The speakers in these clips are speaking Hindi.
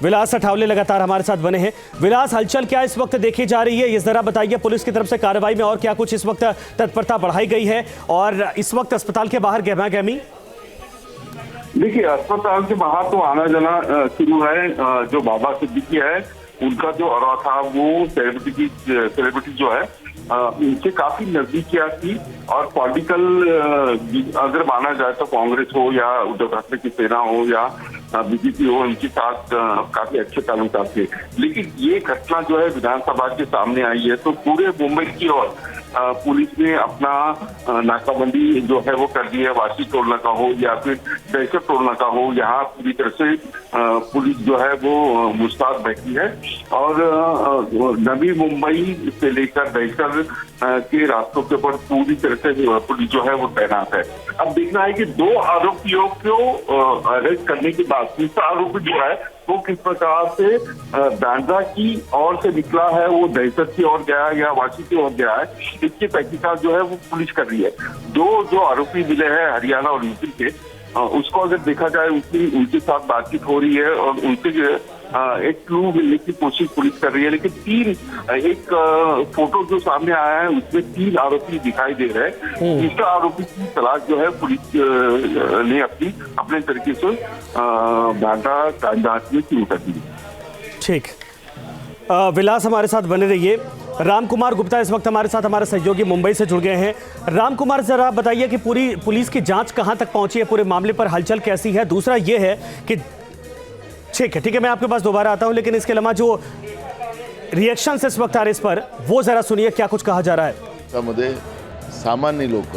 विलास अठावले लगातार हमारे साथ बने हैं। विलास, हलचल क्या इस वक्त देखी जा रही है, ये जरा बताइए। पुलिस की तरफ से कार्रवाई में और क्या कुछ इस वक्त तत्परता बढ़ाई गई है और इस वक्त अस्पताल के बाहर गहमा-गहमी? देखिए, अस्पताल के बाहर तो आना जाना शुरू है। जो बाबा सिद्दीकी है उनका जो अरा था वो सेलिब्रिटी जो है उनसे काफी नजदीकियां थी और पॉलिटिकल अगर माना जाए तो कांग्रेस हो या उद्धव ठाकरे की सेना हो या बीजेपी हो, उनके साथ काफी अच्छे ताल्लुकात थे। लेकिन ये घटना जो है विधानसभा के सामने आई है तो पूरे मुंबई की ओर पुलिस ने अपना नाकाबंदी जो है वो कर दी है। वाशी टोल का हो या फिर दहशत टोल का हो, यहाँ पूरी तरह से पुलिस जो है वो मुस्तैद बैठी है और नवी मुंबई से लेकर दहशत के रास्तों के ऊपर पूरी तरह से पुलिस जो है वो तैनात है। अब देखना है कि 2 आरोपियों को अरेस्ट करने के बाद तीसरा आरोपी जो है वो किस प्रकार से बांद्रा की ओर से निकला है, वो दहशत की ओर गया है या वाशी की ओर गया है, इसकी तहकीकात जो है वो पुलिस कर रही है। जो आरोपी मिले हैं हरियाणा और यूपी के, उसको अगर देखा जाए उनके साथ बातचीत हो रही है और उनसे एक क्लू मिलने की कोशिश पुलिस कर रही है। लेकिन एक फोटो जो सामने आया है उसमें 3 आरोपी दिखाई दे रहे हैं। तीसरा आरोपी की तलाश जो है पुलिस ने अपने तरीके से बांद्रा जांच में शुरू कर दी। ठीक, विलास हमारे साथ बने रहिए। राम कुमार गुप्ता इस वक्त हमारे साथ, हमारे सहयोगी मुंबई से जुड़ गए हैं। राम कुमार, जरा बताइए कि पूरी पुलिस की जांच कहां तक पहुंची है, पूरे मामले पर हलचल कैसी है? दूसरा ये है कि ठीक है, मैं आपके पास दोबारा आता हूं, लेकिन इसके अलावा जो रिएक्शन इस वक्त आ रहे इस पर, वो जरा सुनिए क्या कुछ कहा जा रहा है। त्यामध्ये सामान्य लोक,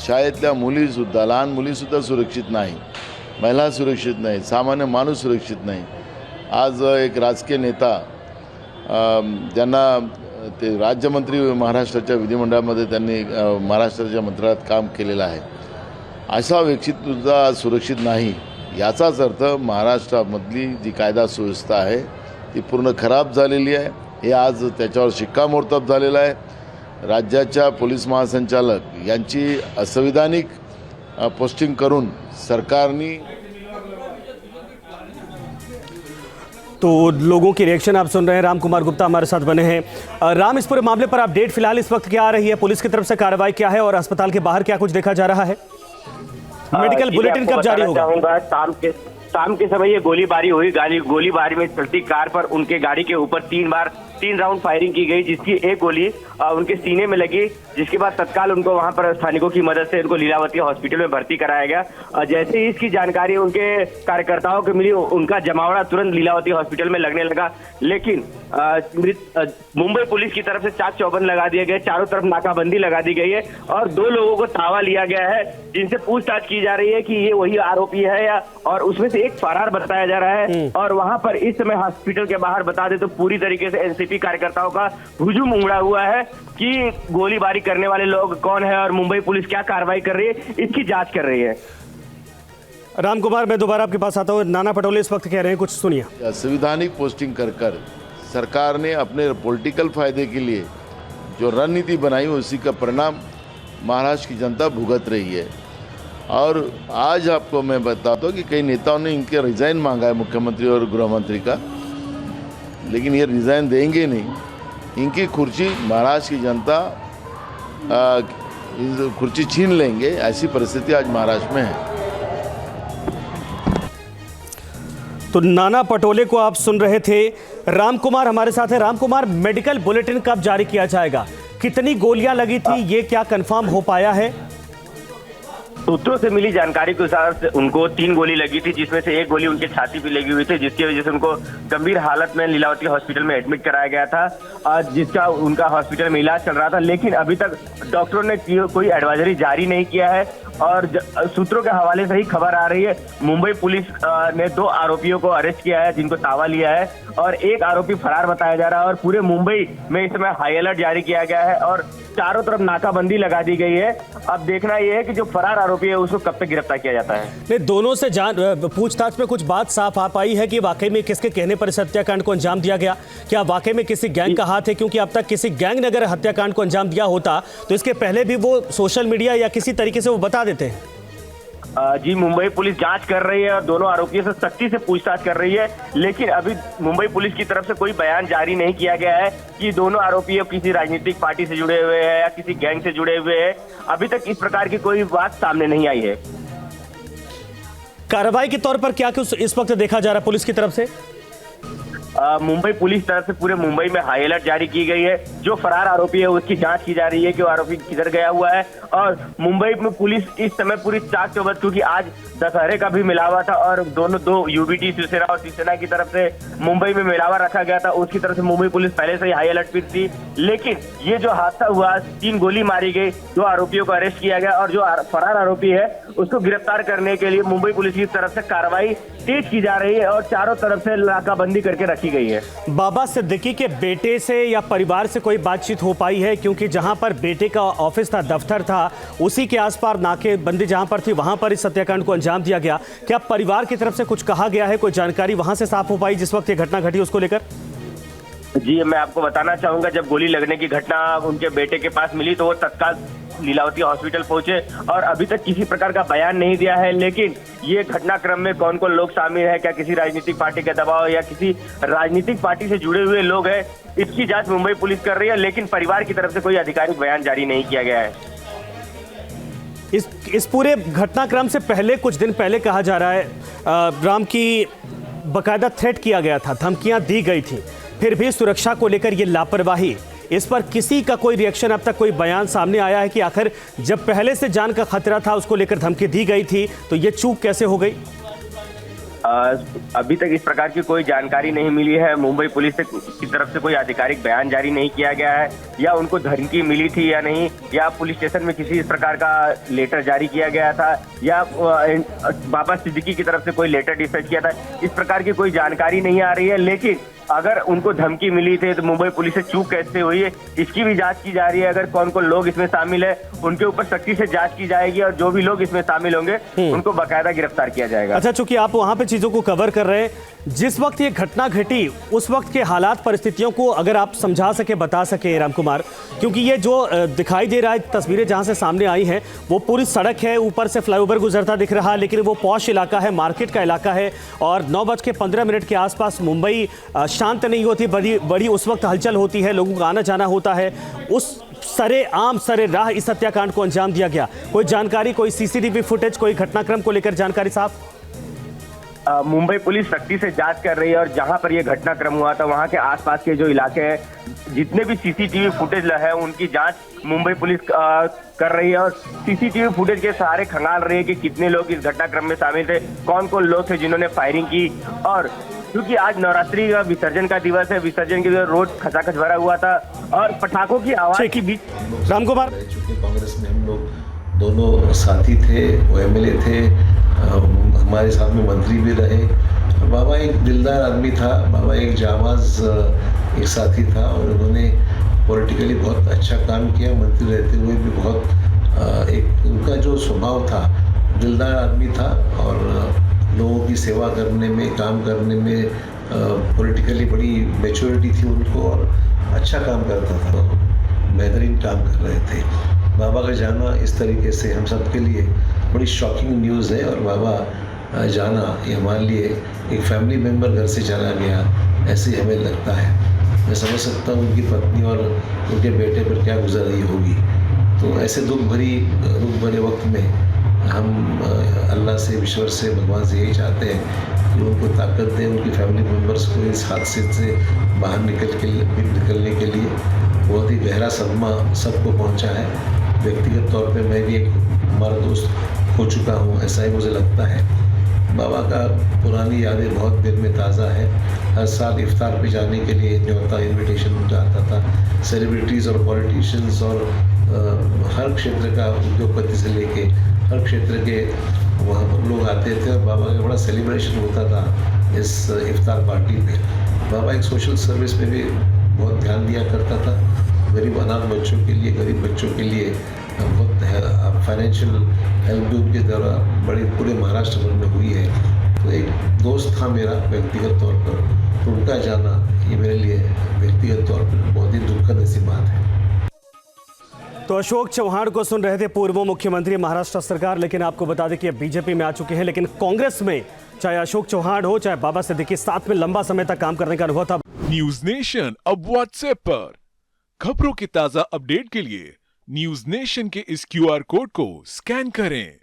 शाळेतल्या मुलीसुद्धा, लहान मुलीसुद्धा सुरक्षित नाही, महिला सुरक्षित नाही, सामान्य माणूस सुरक्षित नाही। आज एक राजकीय नेता ज्यांना ते राज्यमंत्री महाराष्ट्राच्या विधिमंडळामध्ये त्यांनी महाराष्ट्राच्या मंत्रालयात काम केलेलं आहे, अशा व्यक्तीसुद्धा सुरक्षित नाही, याचाच अर्थ महाराष्ट्रामधली जी कायदा सुव्यवस्था आहे ती पूर्ण खराब झालेली आहे। हे आज त्याच्यावर शिक्कामोर्तब झालेलं आहे। राज्याच्या पोलीस महासंचालक यांची असंविधानिक पोस्टिंग करून सरकारने, तो लोगों की रिएक्शन आप सुन रहे हैं। राम कुमार गुप्ता हमारे साथ बने हैं। राम, इस पूरे मामले पर अपडेट फिलहाल इस वक्त क्या आ रही है? पुलिस की तरफ से कार्रवाई क्या है और अस्पताल के बाहर क्या कुछ देखा जा रहा है? मेडिकल बुलेटिन कब जारी होगा? शाम के समय ये गोलीबारी हुई। गोलीबारी में चलती कार पर उनके गाड़ी के ऊपर 3 राउंड फायरिंग की गई, जिसकी एक गोली उनके सीने में लगी, जिसके बाद तत्काल उनको वहां पर स्थानिकों की मदद से उनको लीलावती हॉस्पिटल में भर्ती कराया गया। जैसे ही इसकी जानकारी उनके कार्यकर्ताओं को मिली, उनका जमावड़ा तुरंत लीलावती हॉस्पिटल में लगने लगा। लेकिन मुंबई पुलिस की तरफ से चाक चौबंद लगा दिए गए, चारों तरफ नाकाबंदी लगा दी गई है और 2 लोगों को तावा लिया गया है, जिनसे पूछताछ की जा रही है कि ये वही आरोपी है या, और उसमें से एक फरार बताया जा रहा है। और वहां पर इस समय हॉस्पिटल के बाहर बता दे तो पूरी तरीके से एनसीपी कार्यकर्ताओं का हुजूम उमड़ा हुआ है कि गोलीबारी करने वाले लोग कौन है और मुंबई पुलिस क्या कार्रवाई कर रही है, इसकी जांच कर रही है। राम कुमार, मैं दोबारा आपके पास आता हूँ। नाना पटोले इस वक्त कह रहे हैं, कुछ सुनिए। संवैधानिक पोस्टिंग कर सरकार ने अपने पॉलिटिकल फायदे के लिए जो रणनीति बनाई उसी का परिणाम महाराष्ट्र की जनता भुगत रही है। और आज आपको मैं बताता हूँ कि कई नेताओं ने इनके रिज़ाइन मांगा है, मुख्यमंत्री और गृह मंत्री का, लेकिन ये रिज़ाइन देंगे नहीं। इनकी कुर्सी महाराष्ट्र की जनता कुर्सी छीन लेंगे, ऐसी परिस्थिति आज महाराष्ट्र में है। तो नाना पटोले को आप सुन रहे थे। राम कुमार हमारे साथ है। राम कुमार, मेडिकल बुलेटिन कब जारी किया जाएगा? कितनी गोलियां लगी थी, ये क्या कंफर्म हो पाया है? सूत्रों से मिली जानकारी के अनुसार उनको 3 गोली लगी थी, जिसमें से एक गोली उनके छाती पे लगी हुई थी, जिसकी वजह से उनको गंभीर हालत में लीलावती हॉस्पिटल में एडमिट कराया गया था, जिसका उनका हॉस्पिटल में इलाज चल रहा था। लेकिन अभी तक डॉक्टरों ने कोई एडवाइजरी जारी नहीं किया है और सूत्रों के हवाले से ही खबर आ रही है। मुंबई पुलिस ने 2 आरोपियों को अरेस्ट किया है, जिनको तावा लिया है, और एक आरोपी फरार बताया जा रहा है और पूरे मुंबई में इस समय हाई अलर्ट जारी किया गया है और चारों तरफ नाकाबंदी लगा दी गई है। अब देखना यह है कि जो फरार आरोपी है उसको कब तक गिरफ्तार किया जाता है। नहीं, दोनों से पूछताछ में कुछ बात साफ आ पाई है कि वाकई में किसके कहने पर इस हत्याकांड को अंजाम दिया गया? क्या वाकई में किसी गैंग का हाथ है? क्योंकि अब तक किसी गैंग ने अगर हत्याकांड को अंजाम दिया होता तो इसके पहले भी वो सोशल मीडिया या किसी तरीके से वो बता देते हैं। जी, मुंबई पुलिस जांच कर रही है और दोनों आरोपियों से सख्ती से पूछताछ कर रही है, लेकिन अभी मुंबई पुलिस की तरफ से कोई बयान जारी नहीं किया गया है कि दोनों आरोपी किसी राजनीतिक पार्टी से जुड़े हुए हैं या किसी गैंग से जुड़े हुए हैं। अभी तक इस प्रकार की कोई बात सामने नहीं आई है। कार्रवाई के तौर पर क्या कुछ इस वक्त देखा जा रहा है पुलिस की तरफ से? मुंबई पुलिस तरफ से पूरे मुंबई में हाई अलर्ट जारी की गई है। जो फरार आरोपी है उसकी जांच की जा रही है कि वो आरोपी किधर गया हुआ है, और मुंबई में पुलिस इस समय पूरी चाक चौबंद, क्योंकि आज दशहरे का भी मिलावा था और दो यूबीटी शिवसेना और शिवसेना की तरफ से मुंबई में मिलावा रखा गया था, उसकी तरफ से मुंबई पुलिस पहले से ही हाई अलर्ट पर थी। लेकिन ये जो हादसा हुआ, 3 गोली मारी गई, 2 आरोपियों को अरेस्ट किया गया और जो फरार आरोपी है उसको गिरफ्तार करने के लिए मुंबई पुलिस की तरफ से कार्रवाई तेज की जा रही है और चारों तरफ से नाकाबंदी करके रखी गई है। बाबा सिद्दीकी के बेटे से या परिवार से कोई बातचीत हो पाई है? क्योंकि जहां पर बेटे का ऑफिस था, दफ्तर था, उसी के आसपास नाकेबंदी जहां पर थी, वहां पर इस हत्याकांड को अंजाम दिया गया। क्या परिवार की तरफ से कुछ कहा गया है? कोई जानकारी वहां से साफ हो पाई जिस वक्त ये घटना घटी उसको लेकर? जी, मैं आपको बताना चाहूंगा, जब गोली लगने की घटना उनके बेटे के पास मिली तो वो तत्काल लीलावती हॉस्पिटल पहुंचे और अभी तक किसी प्रकार का बयान नहीं दिया है। लेकिन ये घटनाक्रम में कौन कौन लोग शामिल है, क्या किसी राजनीतिक पार्टी का दबाव या किसी राजनीतिक पार्टी से जुड़े हुए लोग हैं, इसकी जांच मुंबई पुलिस कर रही है। लेकिन परिवार की तरफ से कोई आधिकारिक बयान जारी नहीं किया गया है। इस पूरे घटनाक्रम से पहले, कुछ दिन पहले कहा जा रहा है राम की बाकायदा थ्रेट किया गया था, धमकियां दी गई थी, फिर भी सुरक्षा को लेकर ये लापरवाही, इस पर किसी का कोई रिएक्शन, अब तक कोई बयान सामने आया है कि आखिर जब पहले से जान का खतरा था उसको लेकर धमकी दी गई थी तो ये चूक कैसे हो गई? अभी तक इस प्रकार की कोई जानकारी नहीं मिली है। मुंबई पुलिस की तरफ से कोई आधिकारिक बयान जारी नहीं किया गया है, या उनको धमकी मिली थी या नहीं, या पुलिस स्टेशन में किसी इस प्रकार का लेटर जारी किया गया था, या बाबा सिद्दीकी की तरफ से कोई लेटर डिस्पैच किया था। इस प्रकार की कोई जानकारी नहीं आ रही है। लेकिन अगर उनको धमकी मिली थी तो मुंबई पुलिस से चूक कैसे हुई है, इसकी भी जांच की जा रही है। अगर कौन कौन लोग इसमें शामिल है उनके ऊपर सख्ती से जांच की जाएगी और जो भी लोग इसमें शामिल होंगे उनको बाकायदा गिरफ्तार किया जाएगा। अच्छा, चूंकि आप वहां पे चीजों को कवर कर रहे हैं, जिस वक्त ये घटना घटी उस वक्त के हालात, परिस्थितियों को अगर आप समझा सके, बता सके राम कुमार, क्योंकि ये जो दिखाई दे रहा है, तस्वीरें जहां से सामने आई हैं वो पूरी सड़क है, ऊपर से फ्लाईओवर गुजरता दिख रहा है, लेकिन वो पॉश इलाका है, मार्केट का इलाका है और 9:15 के आसपास मुंबई शांत नहीं होती, बड़ी उस वक्त हलचल होती है, लोगों का आना जाना होता है। उस सरेआम सरेराह इस हत्याकांड को अंजाम दिया गया। कोई जानकारी, कोई सीसीटीवी फुटेज, कोई घटनाक्रम को लेकर जानकारी साहब? मुंबई पुलिस सख्ती से जांच कर रही है और जहां पर यह घटनाक्रम हुआ था वहां के आसपास के जो इलाके हैं, जितने भी सीसीटीवी फुटेज है उनकी जांच मुंबई पुलिस कर रही है और सीसीटीवी फुटेज के सहारे खंगाल रही है कि कितने लोग इस घटनाक्रम में शामिल थे, कौन कौन लोग थे जिन्होंने फायरिंग की। और क्योंकि आज नवरात्रि का विसर्जन का दिवस है, विसर्जन के लिए रोड खचाखच भरा हुआ था और पटाखों की आवाज के बीच राम कुमार, चूंकि कांग्रेस में हम लोग दोनों साथी थे, वो एमएलए थे, हमारे साथ में मंत्री भी रहे। बाबा एक दिलदार आदमी था, बाबा एक जाबाज एक साथी था और उन्होंने पॉलिटिकली बहुत अच्छा काम किया। मंत्री रहते हुए भी बहुत एक उनका जो स्वभाव था, दिलदार आदमी था और लोगों की सेवा करने में, काम करने में पॉलिटिकली बड़ी मैच्योरिटी थी उनको और अच्छा काम करता था, बेहतरीन काम कर रहे थे। बाबा का जाना इस तरीके से हम सब के लिए बड़ी शॉकिंग न्यूज़ है और बाबा जाना ये हमारे लिए एक फैमिली मेम्बर घर से चला गया ऐसे ही हमें लगता है। मैं समझ सकता हूँ उनकी पत्नी और उनके बेटे पर क्या गुजर रही होगी। तो ऐसे दुख भरे वक्त में हम अल्लाह से, ईश्वर से, भगवान से यही चाहते हैं कि उनको ताकत दें, उनकी फैमिली मेम्बर्स को इस हादसे से बाहर निकलने के लिए। बहुत ही गहरा सदमा सबको पहुंचा है। व्यक्तिगत तौर पे मैं भी एक हमारा दोस्त हो चुका हूं, ऐसा ही मुझे लगता है। बाबा का पुरानी यादें बहुत दिल में ताज़ा है। हर साल इफ्तार पे जाने के लिए न्योता इनविटेशन मुझे आता था। सेलिब्रिटीज़ और पॉलिटिशियंस और हर क्षेत्र का, उद्योगपति से लेके हर क्षेत्र के वहाँ पर लोग आते थे और बाबा का बड़ा सेलिब्रेशन होता था इस इफ्तार पार्टी पे। बाबा एक सोशल सर्विस पे भी बहुत ध्यान दिया करता था। गरीब अनाथ बच्चों के लिए, गरीब बच्चों के लिए बहुत फाइनेंशियल हेल्प भी उनके द्वारा बड़ी पूरे महाराष्ट्र भर में हुई है। तो एक दोस्त था मेरा व्यक्तिगत तौर पर, तो उनका जाना ये मेरे लिए व्यक्तिगत तौर पर बहुत ही दुखद ऐसी बात है। तो अशोक चौहान को सुन रहे थे पूर्व मुख्यमंत्री महाराष्ट्र सरकार, लेकिन आपको बता दें कि अब बीजेपी में आ चुके हैं। लेकिन कांग्रेस में चाहे अशोक चौहान हो चाहे बाबा सिद्दीकी, साथ में लंबा समय तक काम करने का अनुभव था। न्यूज नेशन अब व्हाट्सएप पर खबरों की ताजा अपडेट के लिए न्यूज नेशन के इस QR कोड को स्कैन करें।